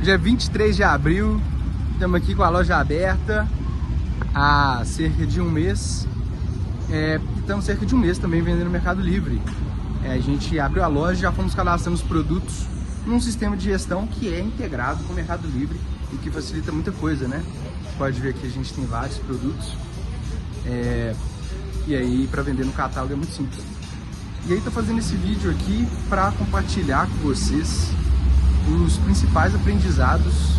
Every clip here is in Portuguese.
Dia 23 de abril, estamos aqui com a loja aberta há cerca de um mês. Estamos cerca de um mês também vendendo no Mercado Livre. A gente abriu a loja e já fomos cadastrando os produtos num sistema de gestão que é integrado com o Mercado Livre e que facilita muita coisa, né? Você pode ver que a gente tem vários produtos e aí para vender no catálogo é muito simples. E aí tô fazendo esse vídeo aqui para compartilhar com vocês os principais aprendizados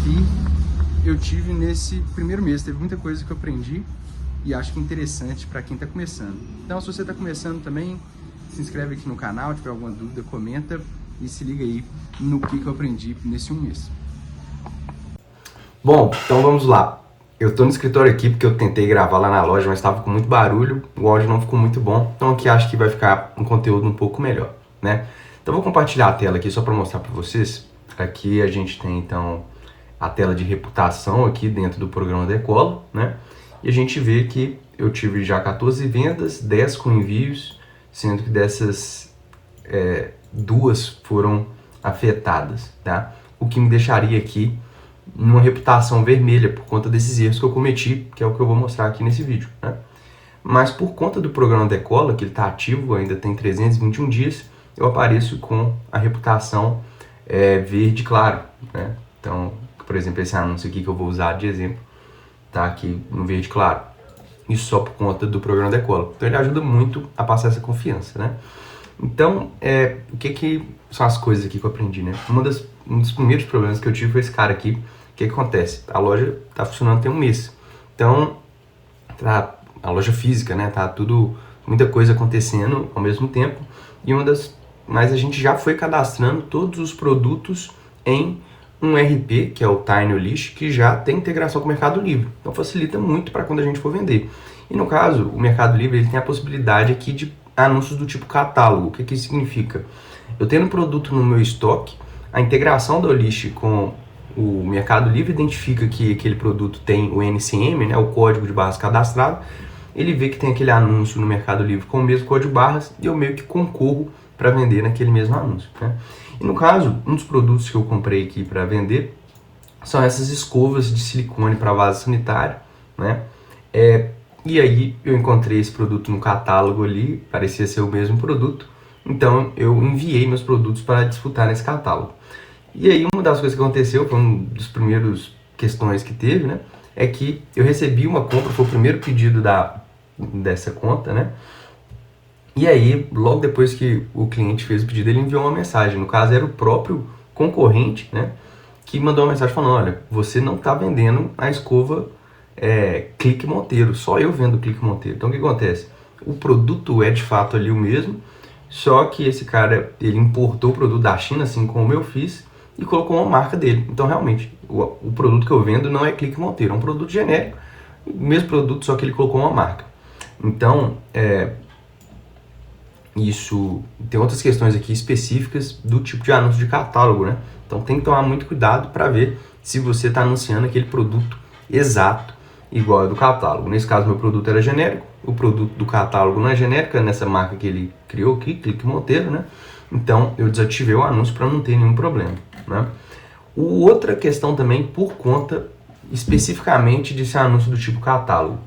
que eu tive nesse primeiro mês. Teve muita coisa que eu aprendi e acho que é interessante para quem está começando. Então, se você está começando também, se inscreve aqui no canal, se tiver alguma dúvida, comenta e se liga aí no que eu aprendi nesse um mês. Bom, então vamos lá. Eu estou no escritório aqui porque eu tentei gravar lá na loja, mas estava com muito barulho, o áudio não ficou muito bom, então aqui acho que vai ficar um conteúdo um pouco melhor, né? Então vou compartilhar a tela aqui só para mostrar para vocês. Aqui a gente tem então a tela de reputação aqui dentro do programa Decola, né? E a gente vê que eu tive já 14 vendas, 10 com envios, sendo que dessas duas foram afetadas, tá? O que me deixaria aqui numa reputação vermelha por conta desses erros que eu cometi, que é o que eu vou mostrar aqui nesse vídeo, né? Mas por conta do programa Decola, que ele está ativo, ainda tem 321 dias, eu apareço com a reputação verde claro, né? Então, por exemplo, esse anúncio aqui que eu vou usar de exemplo, tá aqui no verde claro. Isso só por conta do programa Decola. Então ele ajuda muito a passar essa confiança, né? Então, o que são as coisas aqui que eu aprendi, né? Um dos primeiros problemas que eu tive foi esse cara aqui. O que acontece? A loja tá funcionando tem um mês. Então, a loja física, né? Tá muita coisa acontecendo ao mesmo tempo. Mas a gente já foi cadastrando todos os produtos em um RP, que é o TinyList, que já tem integração com o Mercado Livre. Então facilita muito para quando a gente for vender. E no caso, o Mercado Livre ele tem a possibilidade aqui de anúncios do tipo catálogo. O que isso significa? Eu tendo um produto no meu estoque, a integração do list com o Mercado Livre identifica que aquele produto tem o NCM, né, o código de barras cadastrado. Ele vê que tem aquele anúncio no Mercado Livre com o mesmo código de barras e eu meio que concorro para vender naquele mesmo anúncio, né? E no caso, um dos produtos que eu comprei aqui para vender são essas escovas de silicone para vaso sanitário, né? E aí eu encontrei esse produto no catálogo ali, parecia ser o mesmo produto, então eu enviei meus produtos para disputar nesse catálogo. E aí uma das coisas que aconteceu, foi uma das primeiras questões que teve, né? É que eu recebi uma compra, foi o primeiro pedido dessa conta, né? E aí, logo depois que o cliente fez o pedido, ele enviou uma mensagem. No caso, era o próprio concorrente, né? Que mandou uma mensagem falando, olha, você não está vendendo a escova Clique Monteiro, só eu vendo Clique Monteiro. Então, o que acontece? O produto é de fato ali o mesmo, só que esse cara, ele importou o produto da China, assim como eu fiz, e colocou uma marca dele. Então, realmente, o produto que eu vendo não é Clique Monteiro, é um produto genérico, o mesmo produto, só que ele colocou uma marca. Então, isso tem outras questões aqui específicas do tipo de anúncio de catálogo, né? Então tem que tomar muito cuidado para ver se você está anunciando aquele produto exato, igual ao do catálogo. Nesse caso, meu produto era genérico, o produto do catálogo não é genérico, é nessa marca que ele criou aqui, Clique Monteiro, né? Então eu desativei o anúncio para não ter nenhum problema, né? Outra questão também, por conta especificamente desse anúncio do tipo catálogo,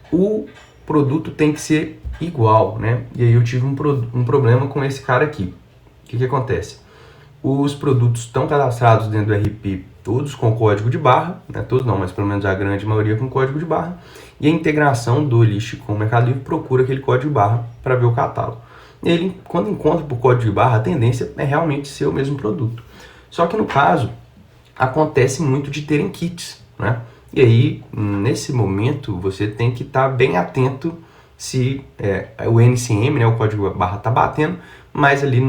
o produto tem que ser igual, né? E aí eu tive um problema com esse cara aqui. O que acontece? Os produtos estão cadastrados dentro do RP, todos com código de barra, né? Todos não, mas pelo menos a grande maioria com código de barra. E a integração do list com o Mercado Livre procura aquele código de barra para ver o catálogo. Ele, quando encontra por código de barra, a tendência é realmente ser o mesmo produto. Só que no caso, acontece muito de terem kits, né? E aí, nesse momento, você tem que estar bem atento se o NCM, né, o código barra está batendo, mas ali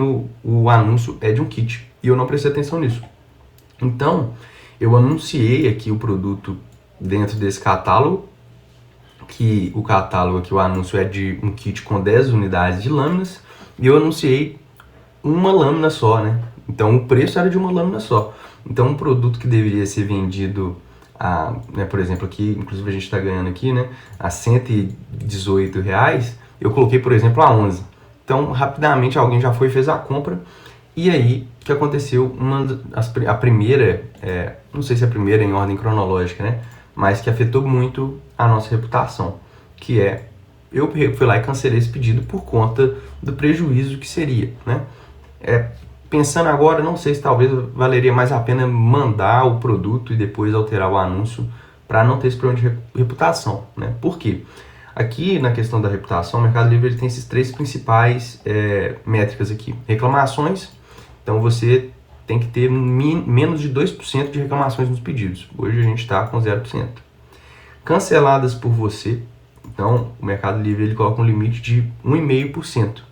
o anúncio é de um kit. E eu não prestei atenção nisso. Então, eu anunciei aqui o produto dentro desse catálogo, que o catálogo aqui, o anúncio é de um kit com 10 unidades de lâminas, e eu anunciei uma lâmina só, né? Então, o preço era de uma lâmina só. Então, um produto que deveria ser vendido por exemplo, aqui, inclusive a gente está ganhando aqui, né, a R$118, eu coloquei, por exemplo, a 11. Então, rapidamente alguém já foi e fez a compra, e aí que aconteceu a primeira, não sei se é a primeira em ordem cronológica, né? Mas que afetou muito a nossa reputação, que é, eu fui lá e cancelei esse pedido por conta do prejuízo que seria, né? Pensando agora, não sei se talvez valeria mais a pena mandar o produto e depois alterar o anúncio para não ter esse problema de reputação, né? Por quê? Aqui na questão da reputação, o Mercado Livre ele tem esses três principais métricas aqui. Reclamações, então você tem que ter menos de 2% de reclamações nos pedidos. Hoje a gente está com 0%. Canceladas por você, então o Mercado Livre ele coloca um limite de 1,5%.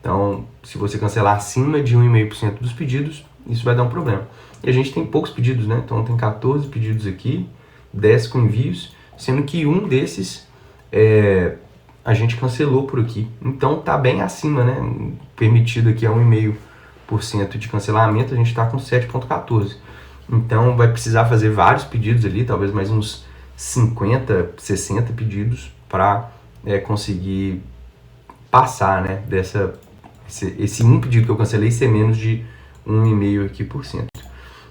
Então, se você cancelar acima de 1,5% dos pedidos, isso vai dar um problema. E a gente tem poucos pedidos, né? Então tem 14 pedidos aqui, 10 com envios, sendo que um desses a gente cancelou por aqui. Então tá bem acima, né? Permitido aqui é 1,5% de cancelamento, a gente está com 7,14%. Então vai precisar fazer vários pedidos ali, talvez mais uns 50, 60 pedidos para conseguir passar, né? Esse um pedido que eu cancelei ser menos de 1,5% aqui por cento.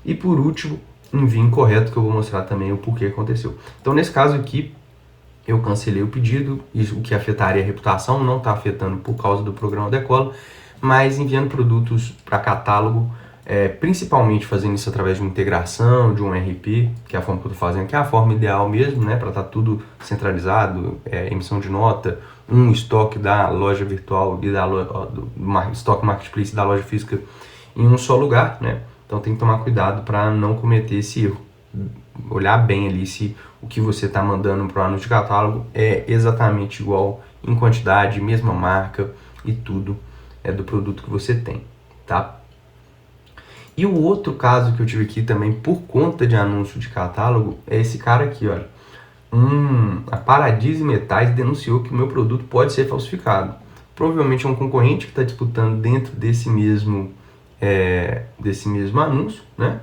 E por último, envio incorreto, que eu vou mostrar também o porquê aconteceu. Então nesse caso aqui, eu cancelei o pedido, isso, o que afetaria a reputação, não está afetando por causa do programa Decola, mas enviando produtos para catálogo, principalmente fazendo isso através de uma integração, de um RP, que é a forma que eu estou fazendo, que é a forma ideal mesmo, né, para estar tudo centralizado, emissão de nota, um estoque da loja virtual e do estoque marketplace da loja física em um só lugar, né? Então tem que tomar cuidado para não cometer esse erro. Olhar bem ali se o que você está mandando para o anúncio de catálogo é exatamente igual em quantidade, mesma marca e tudo do produto que você tem, tá? E o outro caso que eu tive aqui também por conta de anúncio de catálogo é esse cara aqui, olha. A Paradise Metais denunciou que o meu produto pode ser falsificado. Provavelmente é um concorrente que está disputando dentro desse mesmo anúncio, né?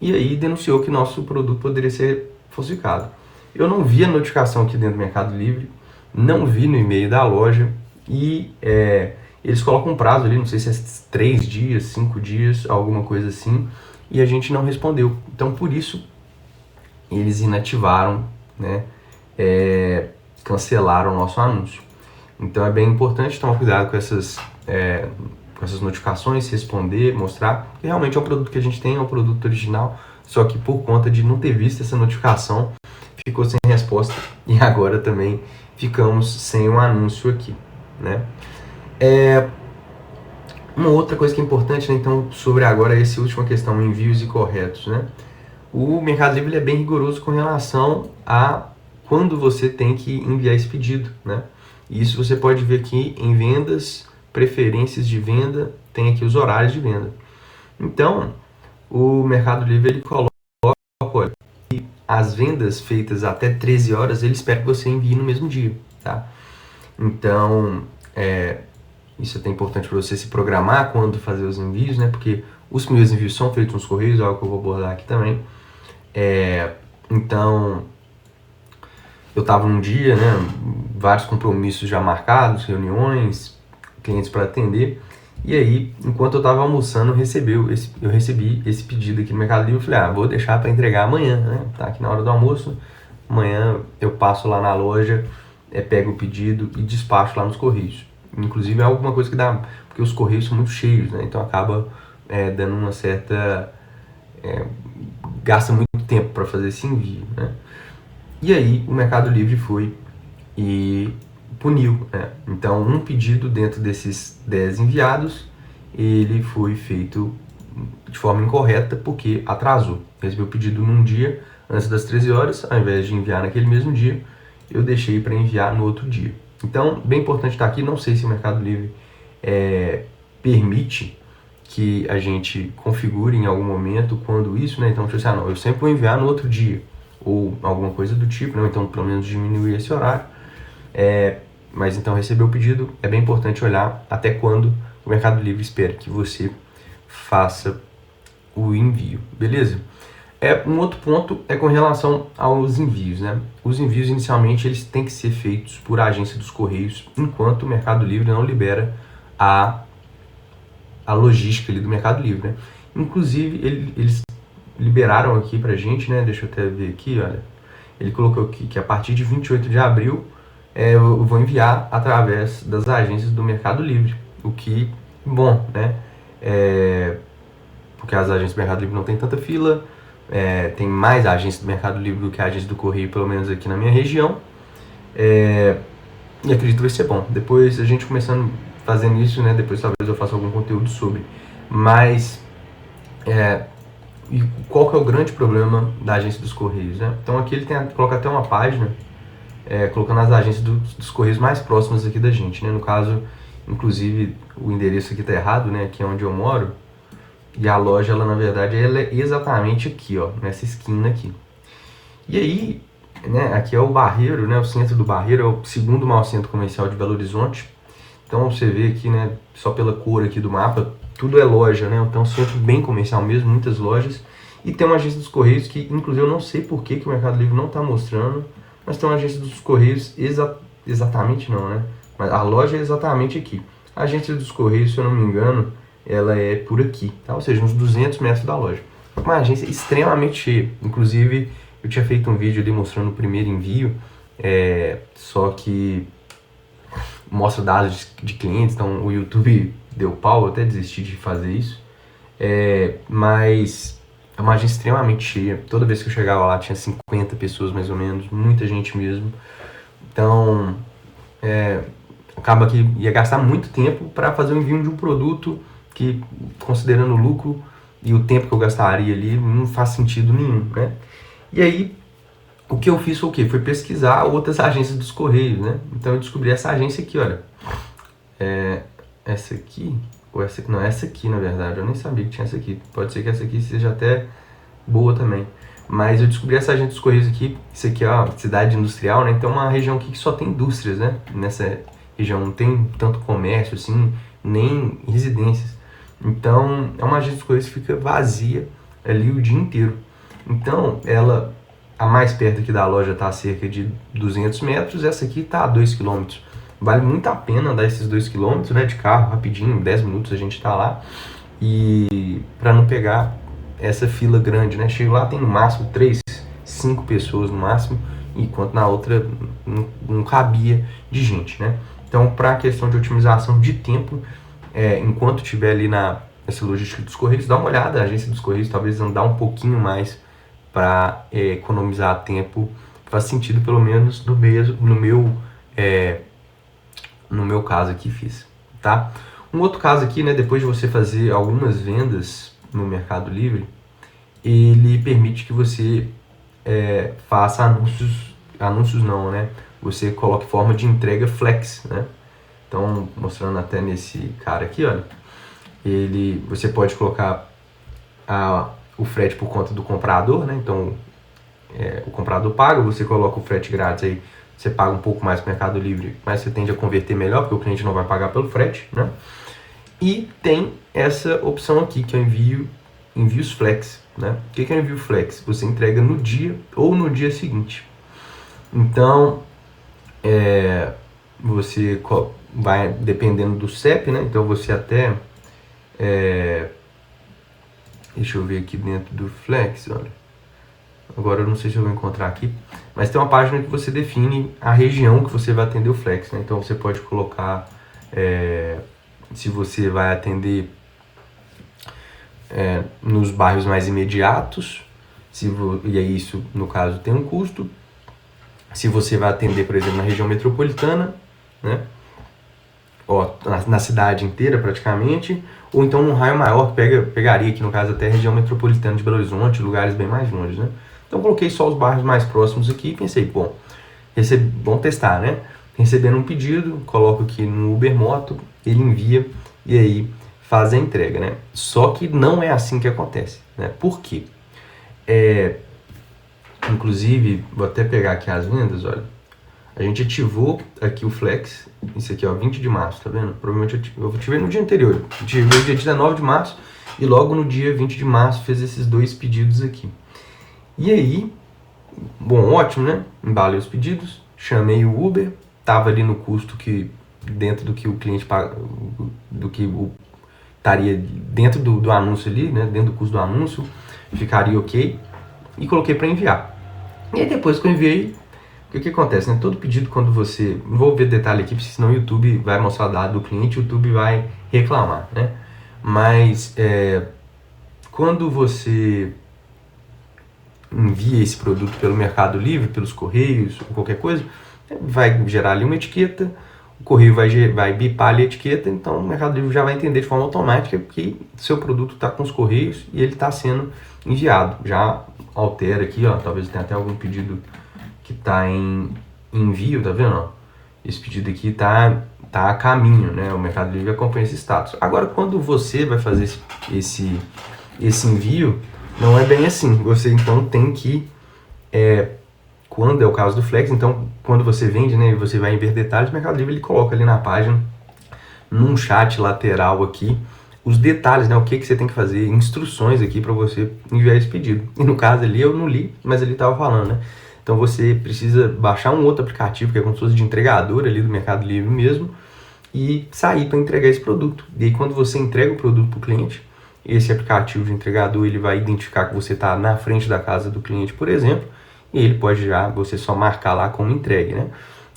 E aí denunciou que nosso produto poderia ser falsificado. Eu não vi a notificação aqui dentro do Mercado Livre, não vi no e-mail da loja e eles colocam um prazo ali, não sei se é 3 dias, 5 dias, alguma coisa assim, e a gente não respondeu. Então por isso eles inativaram, né? Cancelaram o nosso anúncio. Então é bem importante tomar cuidado com essas notificações, responder, mostrar que realmente é o produto que a gente tem, é o produto original, só que por conta de não ter visto essa notificação, ficou sem resposta e agora também ficamos sem um anúncio aqui, né? Uma outra coisa que é importante, né, então, sobre agora essa última questão, envios incorretos, né? O Mercado Livre é bem rigoroso com relação a quando você tem que enviar esse pedido, né? E isso você pode ver aqui em vendas, preferências de venda, tem aqui os horários de venda. Então, o Mercado Livre ele coloca que as vendas feitas até 13 horas, ele espera que você envie no mesmo dia, tá? Então, isso é até importante para você se programar quando fazer os envios, né? Porque os primeiros envios são feitos nos correios, é algo que eu vou abordar aqui também. Então, eu estava num dia, né? Vários compromissos já marcados, reuniões, clientes para atender. E aí, enquanto eu estava almoçando, eu recebi esse pedido aqui no Mercado Livre. Eu falei, vou deixar para entregar amanhã, né? Tá aqui na hora do almoço. Amanhã eu passo lá na loja, pego o pedido e despacho lá nos correios. Inclusive é alguma coisa que dá, porque os correios são muito cheios, né? Então acaba dando uma certa... gasta muito tempo para fazer esse envio, né? E aí o Mercado Livre foi e puniu, né? Então um pedido dentro desses 10 enviados, ele foi feito de forma incorreta porque atrasou. Recebeu o pedido num dia antes das 13 horas, ao invés de enviar naquele mesmo dia, eu deixei para enviar no outro dia. Então, bem importante estar aqui, não sei se o Mercado Livre permite que a gente configure em algum momento quando isso, né? Então, tipo assim, não, eu sempre vou enviar no outro dia, ou alguma coisa do tipo, né? Então, pelo menos diminuir esse horário. Mas então, receber o pedido, é bem importante olhar até quando o Mercado Livre espera que você faça o envio, beleza? Um outro ponto é com relação aos envios, né? Os envios, inicialmente, eles têm que ser feitos por agência dos Correios, enquanto o Mercado Livre não libera a a logística ali do Mercado Livre, né? Inclusive, eles liberaram aqui pra gente, né? Deixa eu até ver aqui, olha. Ele colocou aqui que a partir de 28 de abril eu vou enviar através das agências do Mercado Livre, o que bom, né? Porque as agências do Mercado Livre não tem tanta fila, tem mais agências do Mercado Livre do que a agência do Correio, pelo menos aqui na minha região, e acredito que vai ser bom. Depois a gente começando fazendo isso, né? Depois talvez eu faça algum conteúdo sobre. Mas e qual que é o grande problema da agência dos Correios, né? Então aqui ele coloca até uma página colocando as agências dos Correios mais próximas aqui da gente, né? No caso, inclusive, o endereço aqui tá errado, né? Aqui é onde eu moro. E a loja, ela na verdade, ela é exatamente aqui, ó, nessa esquina aqui. E aí, né? Aqui é o Barreiro, né? O centro do Barreiro é o segundo maior centro comercial de Belo Horizonte. Então você vê aqui, né? Só pela cor aqui do mapa, tudo é loja, né? Então é um centro bem comercial mesmo, muitas lojas. E tem uma agência dos Correios que, inclusive, eu não sei por que o Mercado Livre não está mostrando, mas tem uma agência dos Correios exatamente não, né? Mas a loja é exatamente aqui. A agência dos Correios, se eu não me engano, ela é por aqui, tá? Ou seja, uns 200 metros da loja. Uma agência extremamente cheia. Inclusive, eu tinha feito um vídeo ali mostrando o primeiro envio, só que mostra dados de clientes, então o YouTube deu pau, eu até desisti de fazer isso. Mas é uma agência extremamente cheia. Toda vez que eu chegava lá tinha 50 pessoas mais ou menos, muita gente mesmo. Então, acaba que ia gastar muito tempo para fazer o envio de um produto que, considerando o lucro e o tempo que eu gastaria ali, não faz sentido nenhum, né? E aí, o que eu fiz foi o quê? Foi pesquisar outras agências dos Correios, né? Então eu descobri essa agência aqui, olha. Essa aqui, ou essa aqui, não, essa aqui na verdade, eu nem sabia que tinha essa aqui. Pode ser que essa aqui seja até boa também. Mas eu descobri essa agência dos Correios aqui, isso aqui é uma cidade industrial, né? Então é uma região aqui que só tem indústrias, né? Nessa região não tem tanto comércio assim, nem residências. Então é uma agência dos Correios que fica vazia ali o dia inteiro. Então ela, a mais perto aqui da loja está a cerca de 200 metros, essa aqui está a 2 km. Vale muito a pena dar esses 2 km, né, de carro, rapidinho, 10 minutos a gente está lá. E para não pegar essa fila grande, né? Chego lá, tem no máximo 3, 5 pessoas no máximo, enquanto na outra não cabia de gente, né? Então, para a questão de otimização de tempo, enquanto estiver ali nessa logística dos Correios, dá uma olhada, a agência dos Correios talvez andar um pouquinho mais para economizar tempo, faz sentido pelo menos no meu caso aqui fiz, tá? Um outro caso aqui, né, depois de você fazer algumas vendas no Mercado Livre, ele permite que você faça anúncios não, né? Você coloque forma de entrega flex, né? Então, mostrando até nesse cara aqui, olha, você pode colocar o frete por conta do comprador, né? Então, o comprador paga, você coloca o frete grátis aí, você paga um pouco mais no Mercado Livre, mas você tende a converter melhor, porque o cliente não vai pagar pelo frete, né? E tem essa opção aqui, que é o envios flex, né? O que é envio flex? Você entrega no dia ou no dia seguinte. Então, você vai dependendo do CEP, né? Então você até... deixa eu ver aqui dentro do flex, olha. Agora eu não sei se eu vou encontrar aqui, mas tem uma página que você define a região que você vai atender o flex, né? Então você pode colocar se você vai atender nos bairros mais imediatos, e aí isso no caso tem um custo. Se você vai atender, por exemplo, na região metropolitana, né? Na cidade inteira praticamente, ou então num raio maior, pegaria aqui no caso até a região metropolitana de Belo Horizonte, lugares bem mais longe, né? Então coloquei só os bairros mais próximos aqui e pensei, bom, vamos testar, né? Recebendo um pedido, coloco aqui no Uber Moto, ele envia e aí faz a entrega, né? Só que não é assim que acontece, né? Por quê? Inclusive, vou até pegar aqui as vendas, olha. A gente ativou aqui o Flex, isso aqui, ó, 20 de março, tá vendo? Provavelmente eu ativei no dia anterior, ativei no dia 19 de março e logo no dia 20 de março fez esses 2 pedidos aqui. E aí, bom, ótimo, né? Embalei os pedidos, chamei o Uber, tava ali no custo que, dentro do que o cliente paga, do que estaria dentro do anúncio ali, né, dentro do custo do anúncio, ficaria ok, e coloquei para enviar. E aí depois que eu enviei, o que acontece, né? Todo pedido, quando você... Não vou ver detalhe aqui, porque senão o YouTube vai mostrar dado do cliente, o YouTube vai reclamar, né? Mas quando você envia esse produto pelo Mercado Livre, pelos Correios, ou qualquer coisa, vai gerar ali uma etiqueta, o Correio vai bipar ali a etiqueta, então o Mercado Livre já vai entender de forma automática que seu produto está com os Correios e ele está sendo enviado. Já altera aqui, ó, talvez tenha até algum pedido que está em envio, tá vendo? Ó? Esse pedido aqui tá a caminho, né? O Mercado Livre acompanha esse status. Agora, quando você vai fazer esse envio, não é bem assim. Você então tem que, quando é o caso do Flex, então quando você vende, né, e você vai em ver detalhes, o Mercado Livre ele coloca ali na página, num chat lateral aqui, os detalhes, né, o que você tem que fazer, instruções aqui para você enviar esse pedido. E no caso ali eu não li, mas ele estava falando, né? Então você precisa baixar um outro aplicativo, que é como se fosse de entregador ali do Mercado Livre mesmo, e sair para entregar esse produto. E aí quando você entrega o produto para o cliente, esse aplicativo de entregador ele vai identificar que você está na frente da casa do cliente, por exemplo, e ele pode você só marcar lá como entregue, né?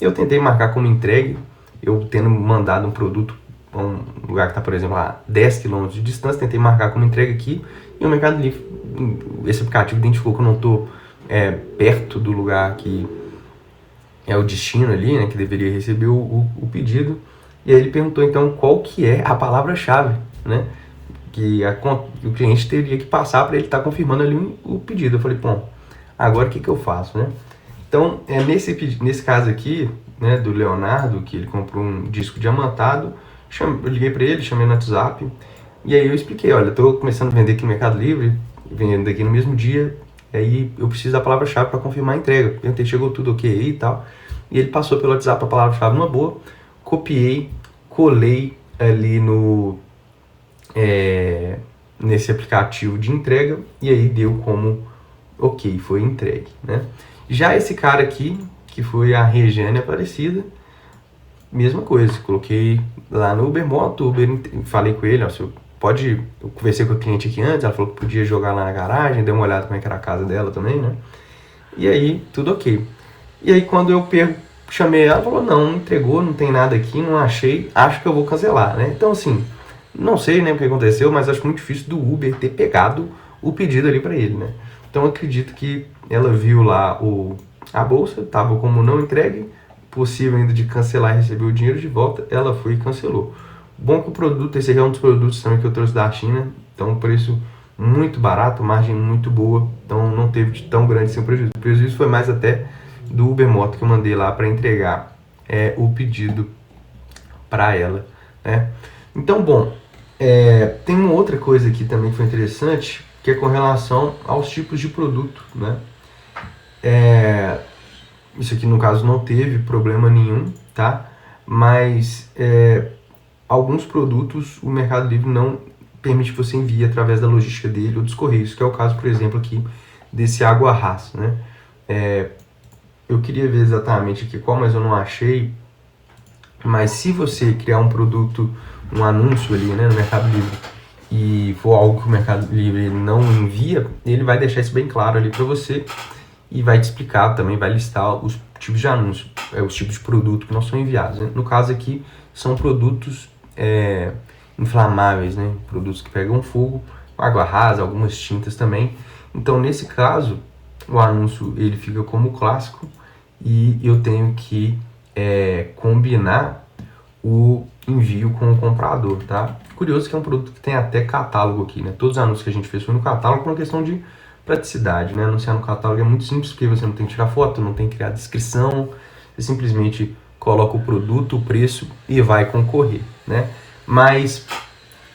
Eu tentei marcar como entregue, eu tendo mandado um produto para um lugar que está, por exemplo, a 10 km de distância, tentei marcar como entregue aqui, e o Mercado Livre, esse aplicativo identificou que eu não estou perto do lugar que é o destino ali, né, que deveria receber o pedido, e aí ele perguntou então qual que é a palavra-chave, né, que o cliente teria que passar para ele estar confirmando ali o pedido. Eu falei, bom, agora o que eu faço, né? Então, nesse caso aqui, né, do Leonardo, que ele comprou um disco diamantado, eu liguei para ele, chamei no WhatsApp, e aí eu expliquei, olha, estou começando a vender aqui no Mercado Livre, vendendo aqui no mesmo dia, aí eu preciso da palavra-chave para confirmar a entrega. Perguntei, chegou tudo ok aí e tal. E ele passou pelo WhatsApp a palavra-chave numa boa, copiei, colei ali nesse aplicativo de entrega, e aí deu como ok, foi entregue, né? Já esse cara aqui, que foi a Regiane Aparecida, mesma coisa, coloquei lá no Uber Moto, falei com ele, ó, eu conversei com a cliente aqui antes, ela falou que podia jogar lá na garagem, dei uma olhada como é que era a casa dela também, né? E aí, tudo ok. E aí, quando eu chamei ela, falou, não entregou, não tem nada aqui, não achei, acho que eu vou cancelar, né? Então, assim, não sei, né, o que aconteceu, mas acho muito difícil do Uber ter pegado o pedido ali para ele, né? Então, eu acredito que ela viu lá a bolsa, tava como não entregue, possível ainda de cancelar e receber o dinheiro de volta, ela foi e cancelou. Bom que o produto, esse aqui é um dos produtos também que eu trouxe da China, então preço muito barato, margem muito boa, então não teve de tão grande assim o prejuízo. O prejuízo foi mais até do Uber Moto que eu mandei lá para entregar o pedido para ela, né? Então, bom, tem uma outra coisa aqui também que foi interessante, que é com relação aos tipos de produto, né? Isso aqui no caso não teve problema nenhum, tá? Mas alguns produtos o Mercado Livre não permite que você envie através da logística dele ou dos Correios, que é o caso, por exemplo, aqui desse Água Ras, né? Eu queria ver exatamente aqui qual, mas eu não achei. Mas se você criar um produto, um anúncio ali, né, no Mercado Livre, e for algo que o Mercado Livre não envia, ele vai deixar isso bem claro ali para você e vai te explicar também, vai listar os tipos de anúncio, os tipos de produto que não são enviados, né? No caso aqui, são produtos inflamáveis, né? Produtos que pegam fogo, água rasa, algumas tintas também. Então, nesse caso, o anúncio ele fica como clássico e eu tenho que combinar o envio com o comprador, tá? Curioso que é um produto que tem até catálogo aqui, né? Todos os anúncios que a gente fez foi no catálogo por uma questão de praticidade, né? Anunciar no catálogo é muito simples porque você não tem que tirar foto, não tem que criar descrição, você simplesmente coloca o produto, o preço e vai concorrer, né? Mas,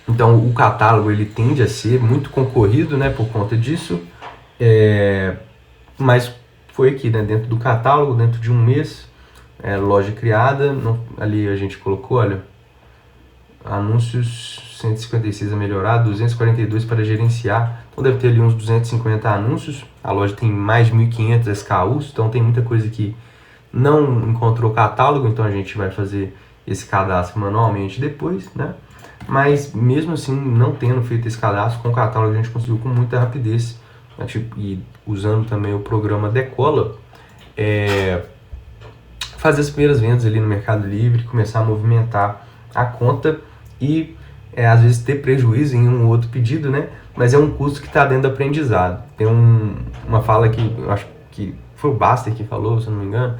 então, o catálogo ele tende a ser muito concorrido, né? Por conta disso, mas foi aqui, né? Dentro do catálogo, dentro de um mês, loja criada, ali a gente colocou, olha, anúncios 156 a melhorar, 242 para gerenciar, então deve ter ali uns 250 anúncios, a loja tem mais de 1.500 SKUs, então tem muita coisa que não encontrou catálogo, então a gente vai fazer esse cadastro manualmente depois, né? mas mesmo assim, não tendo feito esse cadastro, com o catálogo a gente conseguiu com muita rapidez, né? E usando também o programa Decola, fazer as primeiras vendas ali no Mercado Livre, começar a movimentar a conta e às vezes ter prejuízo em um ou outro pedido, né? Mas é um custo que está dentro do aprendizado. Tem uma fala que eu acho que foi o Baster que falou, se eu não me engano,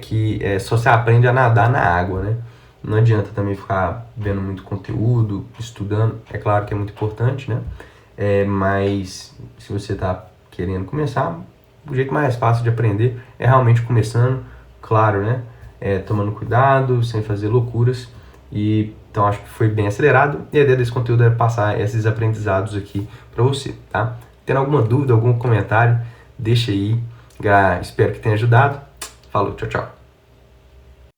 que só se aprende a nadar na água, né? Não adianta também ficar vendo muito conteúdo, estudando. É claro que é muito importante, né? Mas se você está querendo começar, o jeito mais fácil de aprender é realmente começando, claro, né? Tomando cuidado, sem fazer loucuras. Então acho que foi bem acelerado e a ideia desse conteúdo é passar esses aprendizados aqui para você, tá? Tendo alguma dúvida, algum comentário, deixa aí. Espero que tenha ajudado. Falou, tchau, tchau.